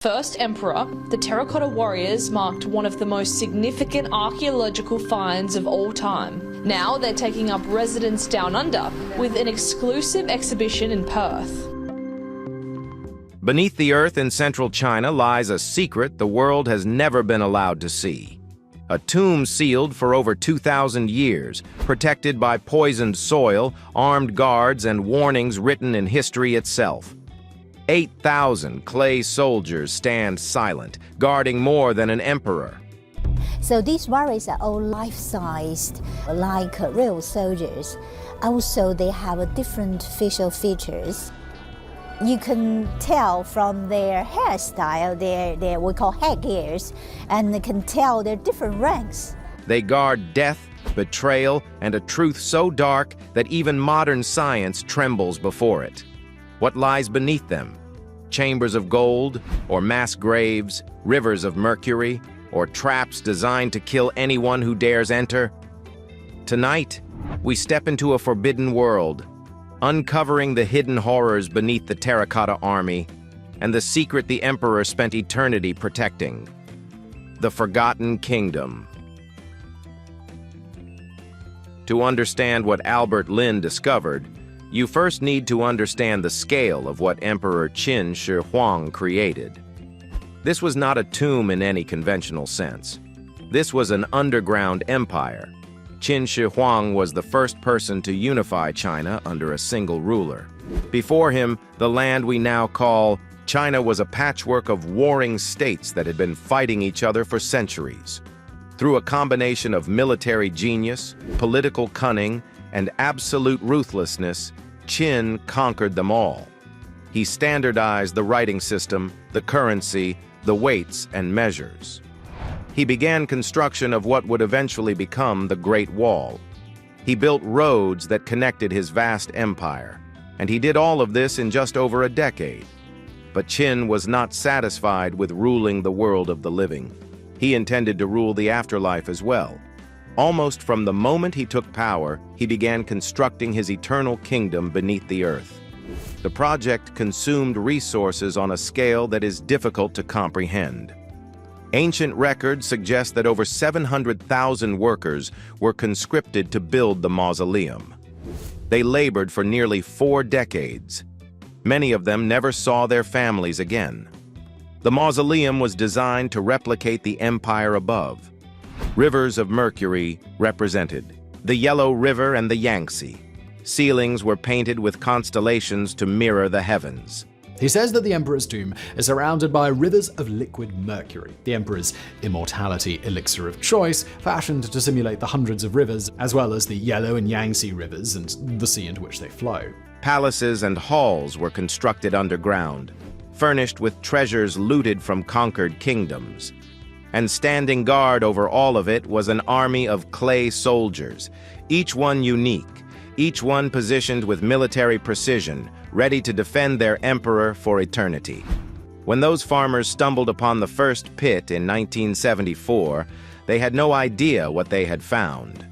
First emperor, the Terracotta warriors marked one of the most significant archaeological finds of all time. Now they're taking up residence down under with an exclusive exhibition in Perth. Beneath the earth in central China lies a secret the world has never been allowed to see. A tomb sealed for over 2,000 years, protected by poisoned soil, armed guards, and warnings written in history itself. 8,000 clay soldiers stand silent, guarding more than an emperor. So these warriors are all life-sized, like real soldiers. Also, they have different facial features. You can tell from their hairstyle, their we call headgears, and they can tell their different ranks. They guard death, betrayal, and a truth so dark that even modern science trembles before it. What lies beneath them? Chambers of gold, or mass graves, rivers of mercury, or traps designed to kill anyone who dares enter? Tonight, we step into a forbidden world, uncovering the hidden horrors beneath the Terracotta Army and the secret the Emperor spent eternity protecting: the Forgotten Kingdom. To understand what Albert Lin discovered, you first need to understand the scale of what Emperor Qin Shi Huang created. This was not a tomb in any conventional sense. This was an underground empire. Qin Shi Huang was the first person to unify China under a single ruler. Before him, the land we now call China was a patchwork of warring states that had been fighting each other for centuries. Through a combination of military genius, political cunning, and absolute ruthlessness, Qin conquered them all. He standardized the writing system, the currency, the weights and measures. He began construction of what would eventually become the Great Wall. He built roads that connected his vast empire, and he did all of this in just over a decade. But Qin was not satisfied with ruling the world of the living. He intended to rule the afterlife as well. Almost from the moment he took power, he began constructing his eternal kingdom beneath the earth. The project consumed resources on a scale that is difficult to comprehend. Ancient records suggest that over 700,000 workers were conscripted to build the mausoleum. They labored for nearly 4 decades. Many of them never saw their families again. The mausoleum was designed to replicate the empire above. Rivers of mercury represented the Yellow River and the Yangtze. Ceilings were painted with constellations to mirror the heavens. He says that the Emperor's tomb is surrounded by rivers of liquid mercury, the Emperor's immortality elixir of choice, fashioned to simulate the hundreds of rivers, as well as the Yellow and Yangtze rivers and the sea into which they flow. Palaces and halls were constructed underground, furnished with treasures looted from conquered kingdoms. And standing guard over all of it was an army of clay soldiers, each one unique, each one positioned with military precision, ready to defend their emperor for eternity. When those farmers stumbled upon the first pit in 1974, they had no idea what they had found.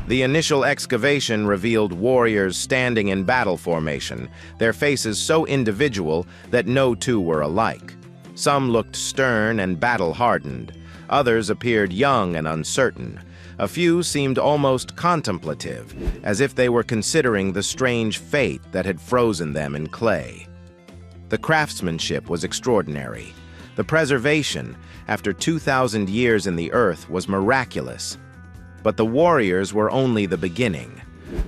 The initial excavation revealed warriors standing in battle formation, their faces so individual that no two were alike. Some looked stern and battle-hardened. Others appeared young and uncertain. A few seemed almost contemplative, as if they were considering the strange fate that had frozen them in clay. The craftsmanship was extraordinary. The preservation, after 2,000 years in the earth, was miraculous. But the warriors were only the beginning.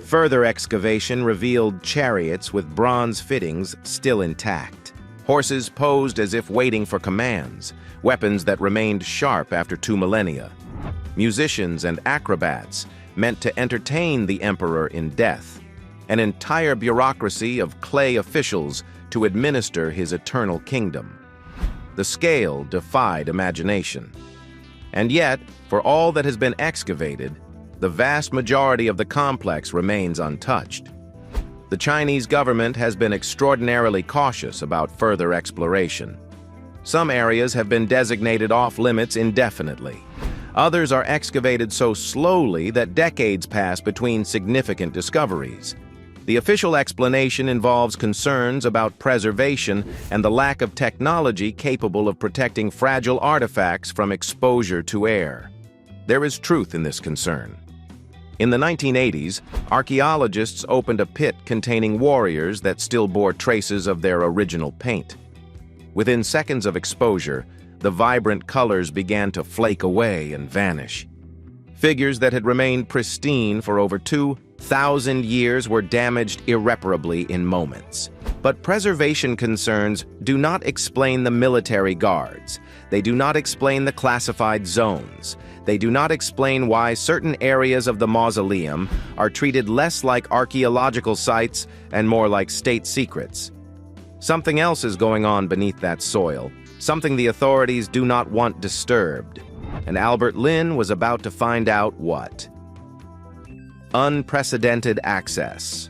Further excavation revealed chariots with bronze fittings still intact. Horses posed as if waiting for commands, weapons that remained sharp after 2 millennia. Musicians and acrobats meant to entertain the emperor in death. An entire bureaucracy of clay officials to administer his eternal kingdom. The scale defied imagination. And yet, for all that has been excavated, the vast majority of the complex remains untouched. The Chinese government has been extraordinarily cautious about further exploration. Some areas have been designated off-limits indefinitely. Others are excavated so slowly that decades pass between significant discoveries. The official explanation involves concerns about preservation and the lack of technology capable of protecting fragile artifacts from exposure to air. There is truth in this concern. In the 1980s, archaeologists opened a pit containing warriors that still bore traces of their original paint. Within seconds of exposure, the vibrant colors began to flake away and vanish. Figures that had remained pristine for over 2,000 years were damaged irreparably in moments. But preservation concerns do not explain the military guards. They do not explain the classified zones. They do not explain why certain areas of the mausoleum are treated less like archaeological sites and more like state secrets. Something else is going on beneath that soil, something the authorities do not want disturbed. And Albert Lin was about to find out what. Unprecedented access.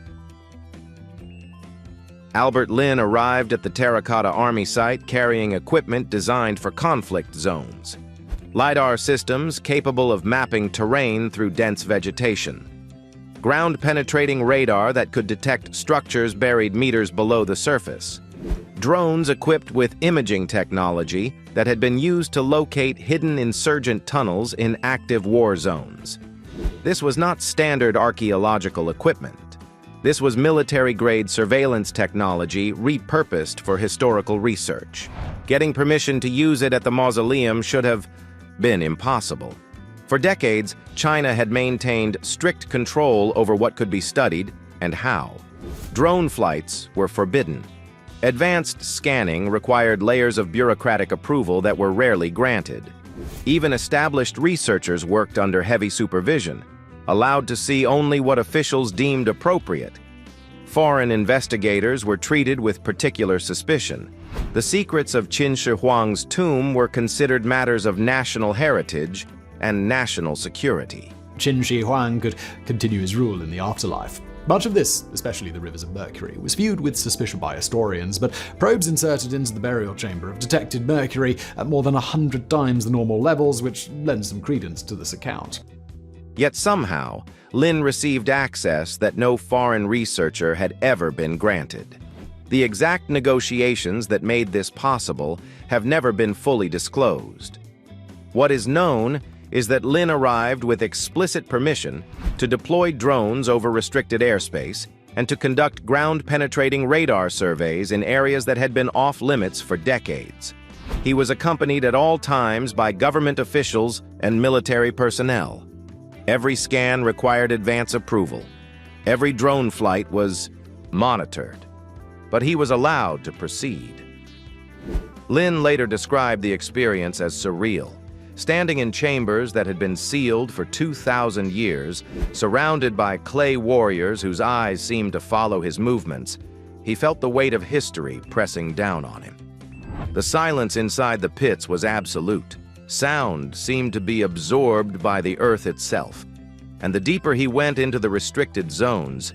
Albert Lin arrived at the Terracotta Army site carrying equipment designed for conflict zones. LiDAR systems capable of mapping terrain through dense vegetation. Ground-penetrating radar that could detect structures buried meters below the surface. Drones equipped with imaging technology that had been used to locate hidden insurgent tunnels in active war zones. This was not standard archaeological equipment. This was military-grade surveillance technology repurposed for historical research. Getting permission to use it at the mausoleum should have been impossible. For decades, China had maintained strict control over what could be studied and how. Drone flights were forbidden. Advanced scanning required layers of bureaucratic approval that were rarely granted. Even established researchers worked under heavy supervision, allowed to see only what officials deemed appropriate. Foreign investigators were treated with particular suspicion. The secrets of Qin Shi Huang's tomb were considered matters of national heritage and national security. Qin Shi Huang could continue his rule in the afterlife. Much of this, especially the rivers of mercury, was viewed with suspicion by historians, but probes inserted into the burial chamber have detected mercury at more than 100 times the normal levels, which lends some credence to this account. Yet somehow, Lin received access that no foreign researcher had ever been granted. The exact negotiations that made this possible have never been fully disclosed. What is known is that Lin arrived with explicit permission to deploy drones over restricted airspace and to conduct ground-penetrating radar surveys in areas that had been off-limits for decades. He was accompanied at all times by government officials and military personnel. Every scan required advance approval. Every drone flight was monitored. But he was allowed to proceed. Lin later described the experience as surreal. Standing in chambers that had been sealed for 2,000 years, surrounded by clay warriors whose eyes seemed to follow his movements, he felt the weight of history pressing down on him. The silence inside the pits was absolute. Sound seemed to be absorbed by the earth itself. And the deeper he went into the restricted zones,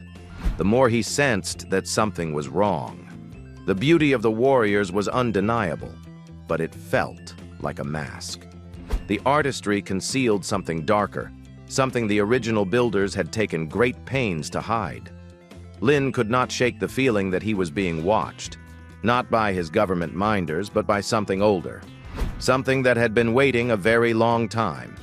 the more he sensed that something was wrong. The beauty of the warriors was undeniable, but it felt like a mask. The artistry concealed something darker, something the original builders had taken great pains to hide. Lin could not shake the feeling that he was being watched, not by his government minders, but by something older, something that had been waiting a very long time.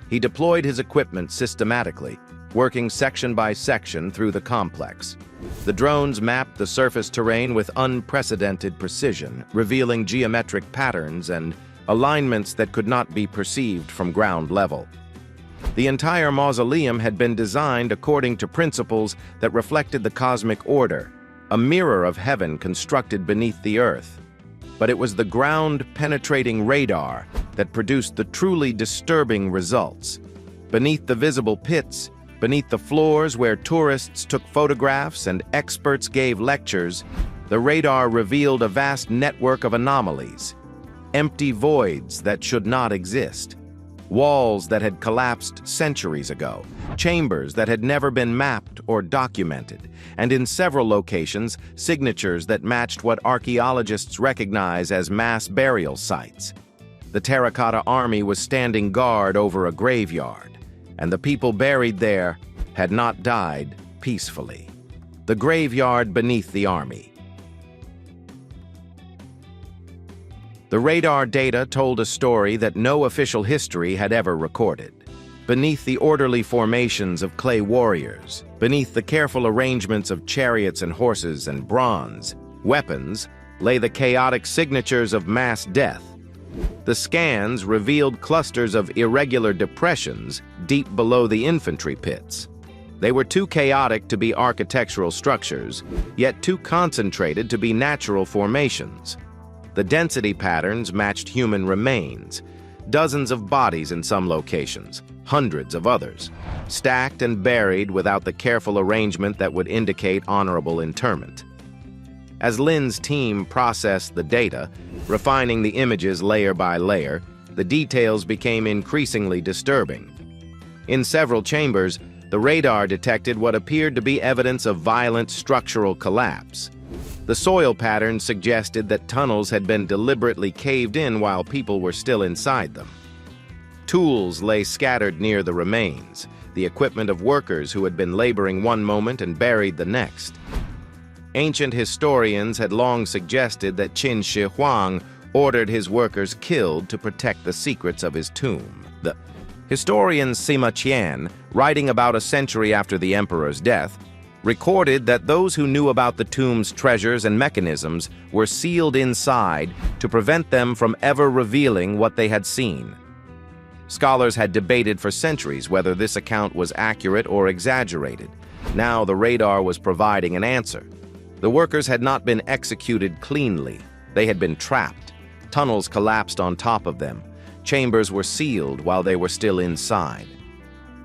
He deployed his equipment systematically, working section by section through the complex. The drones mapped the surface terrain with unprecedented precision, revealing geometric patterns and alignments that could not be perceived from ground level. The entire mausoleum had been designed according to principles that reflected the cosmic order, a mirror of heaven constructed beneath the earth. But it was the ground-penetrating radar that produced the truly disturbing results. Beneath the visible pits, beneath the floors where tourists took photographs and experts gave lectures, the radar revealed a vast network of anomalies. Empty voids that should not exist. Walls that had collapsed centuries ago. Chambers that had never been mapped or documented. And in several locations, signatures that matched what archaeologists recognize as mass burial sites. The Terracotta Army was standing guard over a graveyard, and the people buried there had not died peacefully. The the graveyard beneath the army. The radar data told a story that no official history had ever recorded. Beneath the orderly formations of clay warriors, beneath the careful arrangements of chariots and horses and bronze weapons, lay the chaotic signatures of mass death. The scans revealed clusters of irregular depressions deep below the infantry pits. They were too chaotic to be architectural structures, yet too concentrated to be natural formations. The density patterns matched human remains, dozens of bodies in some locations, hundreds of others, stacked and buried without the careful arrangement that would indicate honorable interment. As Lin's team processed the data, refining the images layer by layer, the details became increasingly disturbing. In several chambers, the radar detected what appeared to be evidence of violent structural collapse. The soil patterns suggested that tunnels had been deliberately caved in while people were still inside them. Tools lay scattered near the remains, the equipment of workers who had been laboring one moment and buried the next. Ancient historians had long suggested that Qin Shi Huang ordered his workers killed to protect the secrets of his tomb. The historian Sima Qian, writing about a century after the emperor's death, recorded that those who knew about the tomb's treasures and mechanisms were sealed inside to prevent them from ever revealing what they had seen. Scholars had debated for centuries whether this account was accurate or exaggerated. Now the radar was providing an answer. The workers had not been executed cleanly. They had been trapped. Tunnels collapsed on top of them. Chambers were sealed while they were still inside.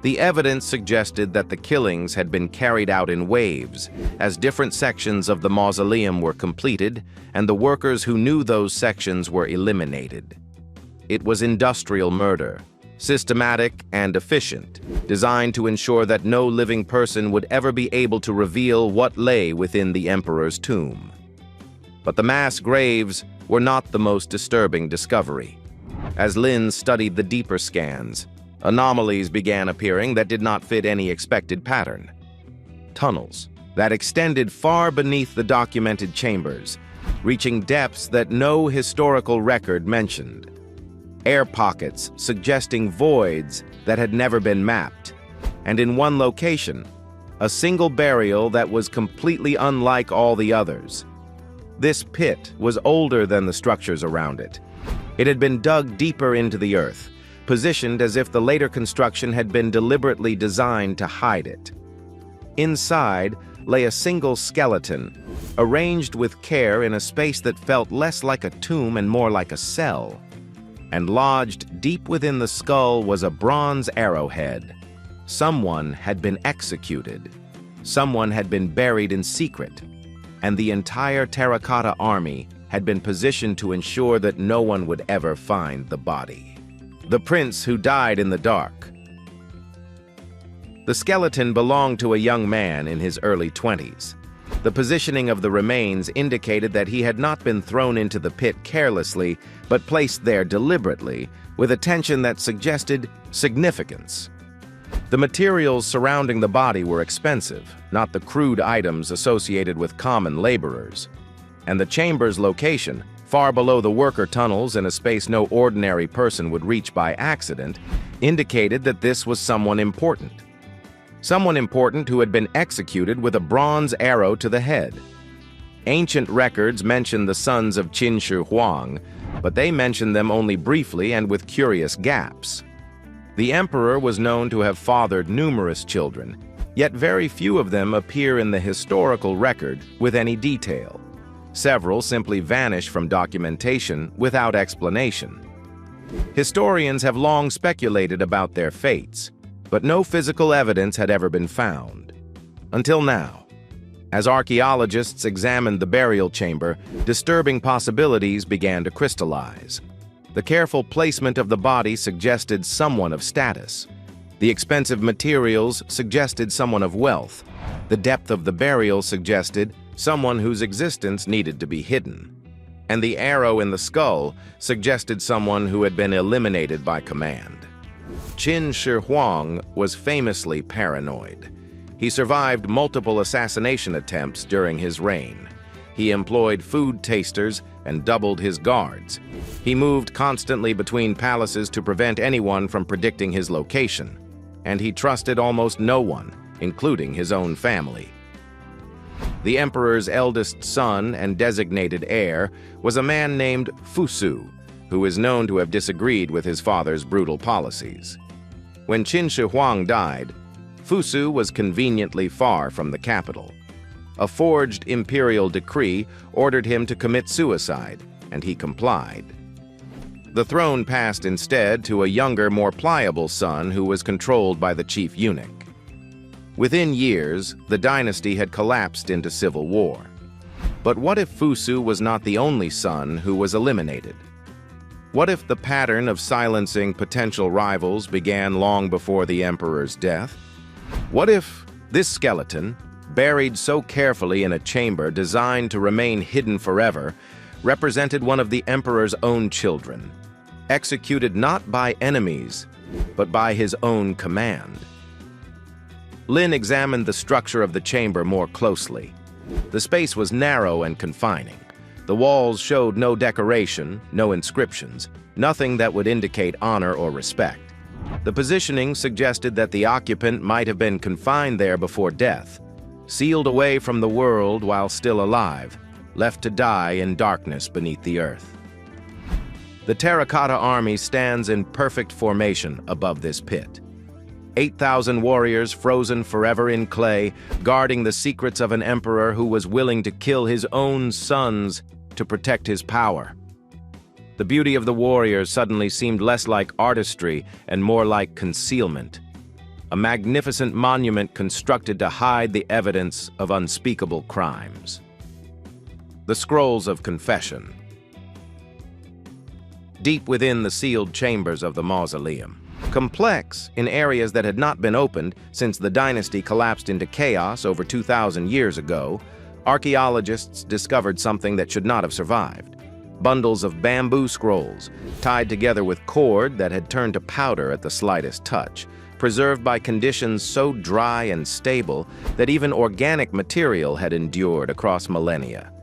The evidence suggested that the killings had been carried out in waves, as different sections of the mausoleum were completed, and the workers who knew those sections were eliminated. It was industrial murder, systematic and efficient, designed to ensure that no living person would ever be able to reveal what lay within the emperor's tomb. But the mass graves were not the most disturbing discovery. As Lin studied the deeper scans, anomalies began appearing that did not fit any expected pattern. Tunnels that extended far beneath the documented chambers, reaching depths that no historical record mentioned. Air pockets suggesting voids that had never been mapped, and in one location, a single burial that was completely unlike all the others. This pit was older than the structures around it. It had been dug deeper into the earth, positioned as if the later construction had been deliberately designed to hide it. Inside lay a single skeleton, arranged with care in a space that felt less like a tomb and more like a cell. And lodged deep within the skull was a bronze arrowhead. Someone had been executed. Someone had been buried in secret. And the entire Terracotta Army had been positioned to ensure that no one would ever find the body. The prince who died in the dark. The skeleton belonged to a young man in his early 20s. The positioning of the remains indicated that he had not been thrown into the pit carelessly, but placed there deliberately, with attention that suggested significance. The materials surrounding the body were expensive, not the crude items associated with common laborers. And the chamber's location, far below the worker tunnels in a space no ordinary person would reach by accident, indicated that this was someone important. Someone important who had been executed with a bronze arrow to the head. Ancient records mention the sons of Qin Shi Huang, but they mention them only briefly and with curious gaps. The emperor was known to have fathered numerous children, yet very few of them appear in the historical record with any detail. Several simply vanish from documentation without explanation. Historians have long speculated about their fates, but no physical evidence had ever been found. Until now. As archaeologists examined the burial chamber, disturbing possibilities began to crystallize. The careful placement of the body suggested someone of status. The expensive materials suggested someone of wealth. The depth of the burial suggested someone whose existence needed to be hidden. And the arrow in the skull suggested someone who had been eliminated by command. Qin Shi Huang was famously paranoid. He survived multiple assassination attempts during his reign. He employed food tasters and doubled his guards. He moved constantly between palaces to prevent anyone from predicting his location. And he trusted almost no one, including his own family. The emperor's eldest son and designated heir was a man named Fusu, who is known to have disagreed with his father's brutal policies. When Qin Shi Huang died, Fusu was conveniently far from the capital. A forged imperial decree ordered him to commit suicide, and he complied. The throne passed instead to a younger, more pliable son who was controlled by the chief eunuch. Within years, the dynasty had collapsed into civil war. But what if Fusu was not the only son who was eliminated? What if the pattern of silencing potential rivals began long before the emperor's death? What if this skeleton, buried so carefully in a chamber designed to remain hidden forever, represented one of the emperor's own children, executed not by enemies, but by his own command? Lin examined the structure of the chamber more closely. The space was narrow and confining. The walls showed no decoration, no inscriptions, nothing that would indicate honor or respect. The positioning suggested that the occupant might have been confined there before death, sealed away from the world while still alive, left to die in darkness beneath the earth. The Terracotta Army stands in perfect formation above this pit. 8,000 warriors frozen forever in clay, guarding the secrets of an emperor who was willing to kill his own sons to protect his power. The beauty of the warriors suddenly seemed less like artistry and more like concealment. A magnificent monument constructed to hide the evidence of unspeakable crimes. The Scrolls of Confession. Deep within the sealed chambers of the mausoleum, complex in areas that had not been opened since the dynasty collapsed into chaos over 2,000 years ago, archaeologists discovered something that should not have survived. Bundles of bamboo scrolls, tied together with cord that had turned to powder at the slightest touch, preserved by conditions so dry and stable that even organic material had endured across millennia.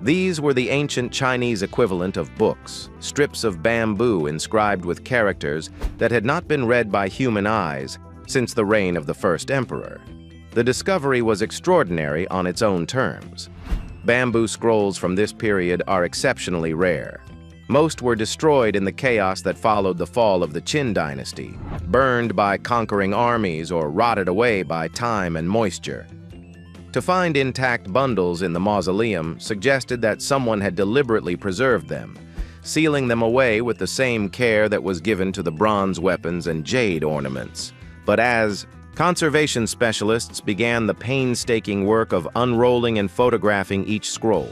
These were the ancient Chinese equivalent of books, strips of bamboo inscribed with characters that had not been read by human eyes since the reign of the first emperor. The discovery was extraordinary on its own terms. Bamboo scrolls from this period are exceptionally rare. Most were destroyed in the chaos that followed the fall of the Qin dynasty, burned by conquering armies or rotted away by time and moisture. To find intact bundles in the mausoleum suggested that someone had deliberately preserved them, sealing them away with the same care that was given to the bronze weapons and jade ornaments. But as conservation specialists began the painstaking work of unrolling and photographing each scroll,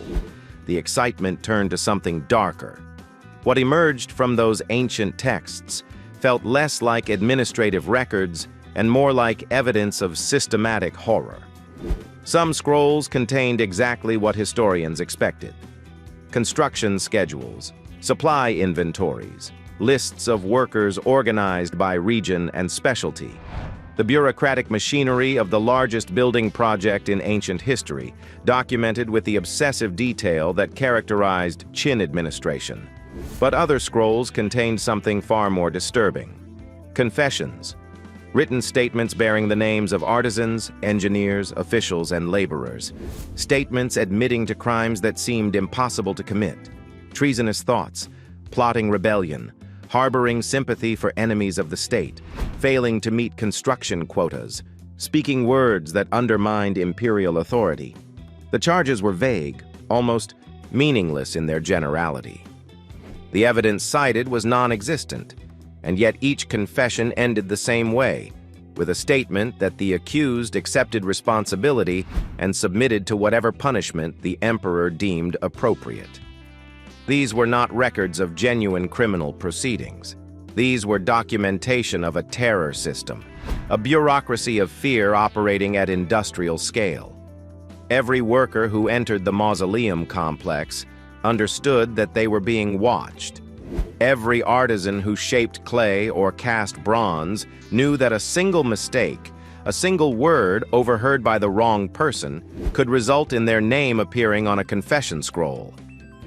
the excitement turned to something darker. What emerged from those ancient texts felt less like administrative records and more like evidence of systematic horror. Some scrolls contained exactly what historians expected: construction schedules, supply inventories, lists of workers organized by region and specialty, the bureaucratic machinery of the largest building project in ancient history, documented with the obsessive detail that characterized Qin administration. But other scrolls contained something far more disturbing: confessions, written statements bearing the names of artisans, engineers, officials, and laborers, statements admitting to crimes that seemed impossible to commit, treasonous thoughts, plotting rebellion, harboring sympathy for enemies of the state, failing to meet construction quotas, speaking words that undermined imperial authority. The charges were vague, almost meaningless in their generality. The evidence cited was non-existent, and yet each confession ended the same way, with a statement that the accused accepted responsibility and submitted to whatever punishment the emperor deemed appropriate. These were not records of genuine criminal proceedings. These were documentation of a terror system, a bureaucracy of fear operating at industrial scale. Every worker who entered the mausoleum complex understood that they were being watched. Every artisan who shaped clay or cast bronze knew that a single mistake, A single word overheard by the wrong person could result in their name appearing on a confession scroll,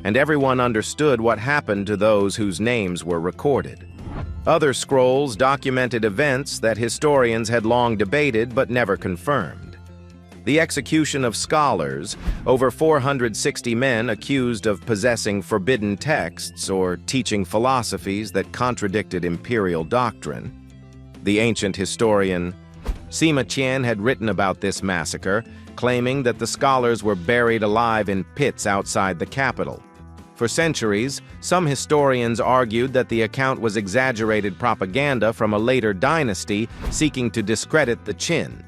and everyone understood what happened to those whose names were recorded. Other scrolls documented events that historians had long debated but never confirmed. The execution of scholars, over 460 men accused of possessing forbidden texts or teaching philosophies that contradicted imperial doctrine. The ancient historian Sima Qian had written about this massacre, claiming that the scholars were buried alive in pits outside the capital. For centuries, some historians argued that the account was exaggerated propaganda from a later dynasty seeking to discredit the Qin.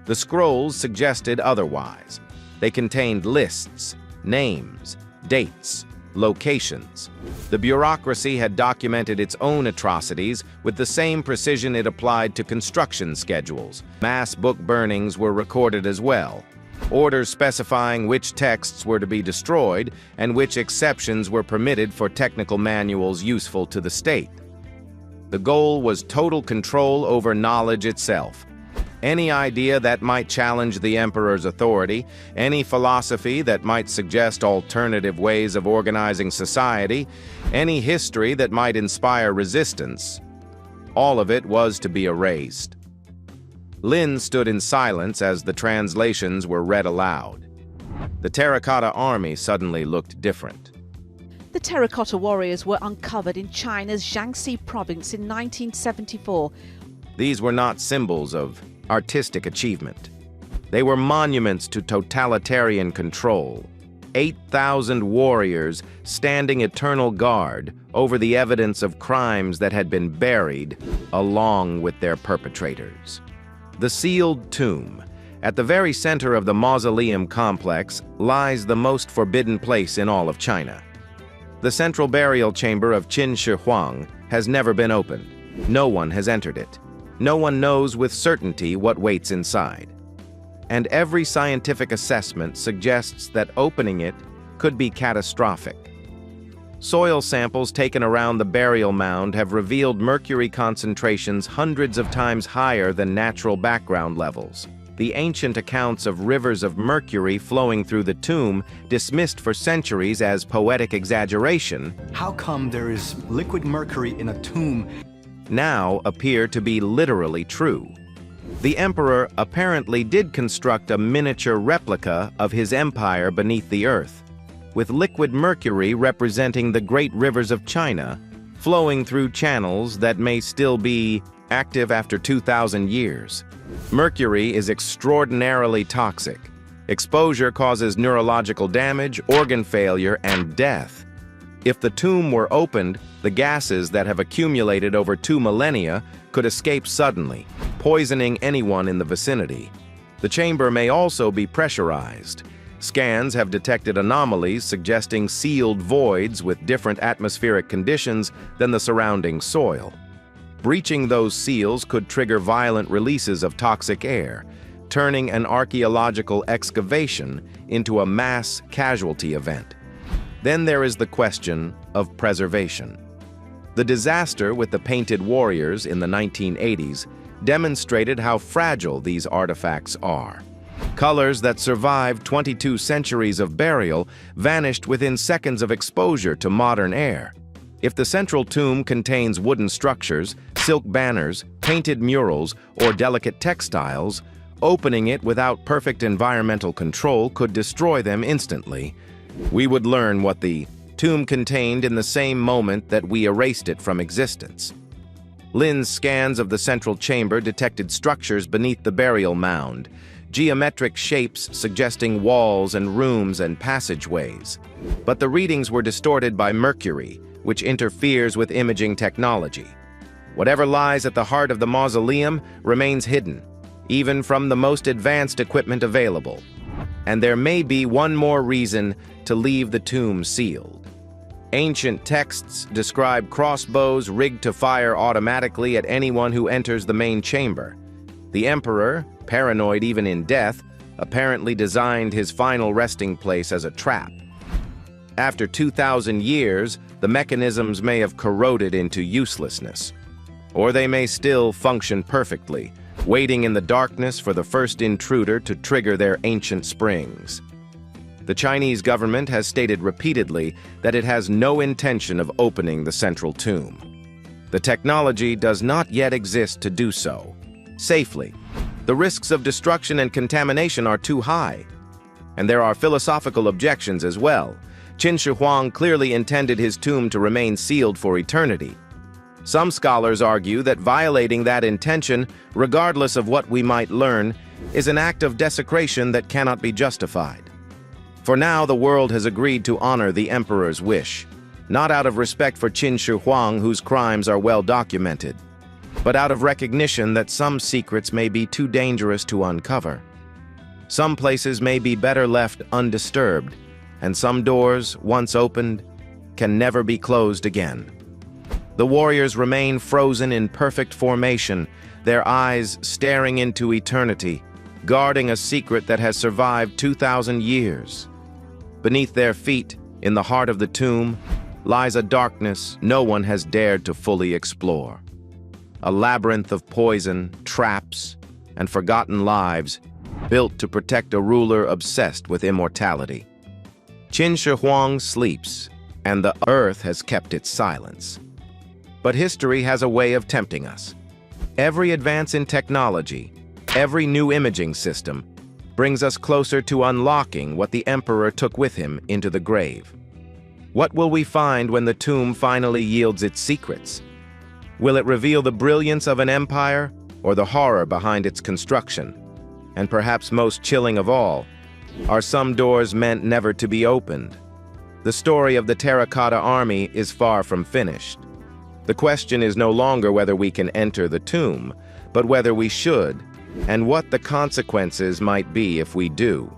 The scrolls suggested otherwise. They contained lists, names, dates, locations. The bureaucracy had documented its own atrocities with the same precision it applied to construction schedules. Mass book burnings were recorded as well. Orders specifying which texts were to be destroyed and which exceptions were permitted for technical manuals useful to the state. The goal was total control over knowledge itself. Any idea that might challenge the emperor's authority, any philosophy that might suggest alternative ways of organizing society, any history that might inspire resistance, all of it was to be erased. Lin stood in silence as the translations were read aloud. The Terracotta Army suddenly looked different. The Terracotta Warriors were uncovered in China's Jiangxi province in 1974. These were not symbols of artistic achievement. They were monuments to totalitarian control. 8,000 warriors standing eternal guard over the evidence of crimes that had been buried along with their perpetrators. The sealed tomb. At the very center of the mausoleum complex lies the most forbidden place in all of China. The central burial chamber of Qin Shi Huang has never been opened. No one has entered it. No one knows with certainty what waits inside. And every scientific assessment suggests that opening it could be catastrophic. Soil samples taken around the burial mound have revealed mercury concentrations hundreds of times higher than natural background levels. The ancient accounts of rivers of mercury flowing through the tomb, dismissed for centuries as poetic exaggeration, how come there is liquid mercury in a tomb, now appear to be literally true. The emperor apparently did construct a miniature replica of his empire beneath the earth, with liquid mercury representing the great rivers of China, flowing through channels that may still be active after 2,000 years. Mercury is extraordinarily toxic. Exposure causes neurological damage, organ failure, and death. If the tomb were opened, the gases that have accumulated over 2 millennia could escape suddenly, poisoning anyone in the vicinity. The chamber may also be pressurized. Scans have detected anomalies suggesting sealed voids with different atmospheric conditions than the surrounding soil. Breaching those seals could trigger violent releases of toxic air, turning an archaeological excavation into a mass casualty event. Then there is the question of preservation. The disaster with the painted warriors in the 1980s demonstrated how fragile these artifacts are. Colors that survived 22 centuries of burial vanished within seconds of exposure to modern air. If the central tomb contains wooden structures, silk banners, painted murals, or delicate textiles, opening it without perfect environmental control could destroy them instantly. We would learn what the tomb contained in the same moment that we erased it from existence. Lin's scans of the central chamber detected structures beneath the burial mound, geometric shapes suggesting walls and rooms and passageways. But the readings were distorted by mercury, which interferes with imaging technology. Whatever lies at the heart of the mausoleum remains hidden, even from the most advanced equipment available. And there may be one more reason to leave the tomb sealed. Ancient texts describe crossbows rigged to fire automatically at anyone who enters the main chamber. The emperor, paranoid even in death, apparently designed his final resting place as a trap. After 2,000 years, the mechanisms may have corroded into uselessness. Or they may still function perfectly, waiting in the darkness for the first intruder to trigger their ancient springs. The Chinese government has stated repeatedly that it has no intention of opening the central tomb. The technology does not yet exist to do so safely. The risks of destruction and contamination are too high. And there are philosophical objections as well. Qin Shi Huang clearly intended his tomb to remain sealed for eternity. Some scholars argue that violating that intention, regardless of what we might learn, is an act of desecration that cannot be justified. For now, the world has agreed to honor the emperor's wish, not out of respect for Qin Shi Huang, whose crimes are well documented, but out of recognition that some secrets may be too dangerous to uncover. Some places may be better left undisturbed, and some doors, once opened, can never be closed again. The warriors remain frozen in perfect formation, their eyes staring into eternity, guarding a secret that has survived 2,000 years. Beneath their feet, in the heart of the tomb, lies a darkness no one has dared to fully explore. A labyrinth of poison, traps, and forgotten lives built to protect a ruler obsessed with immortality. Qin Shi Huang sleeps, and the earth has kept its silence. But history has a way of tempting us. Every advance in technology, every new imaging system, brings us closer to unlocking what the emperor took with him into the grave. What will we find when the tomb finally yields its secrets? Will it reveal the brilliance of an empire or the horror behind its construction? And perhaps most chilling of all, are some doors meant never to be opened? The story of the Terracotta Army is far from finished. The question is no longer whether we can enter the tomb, but whether we should, and what the consequences might be if we do.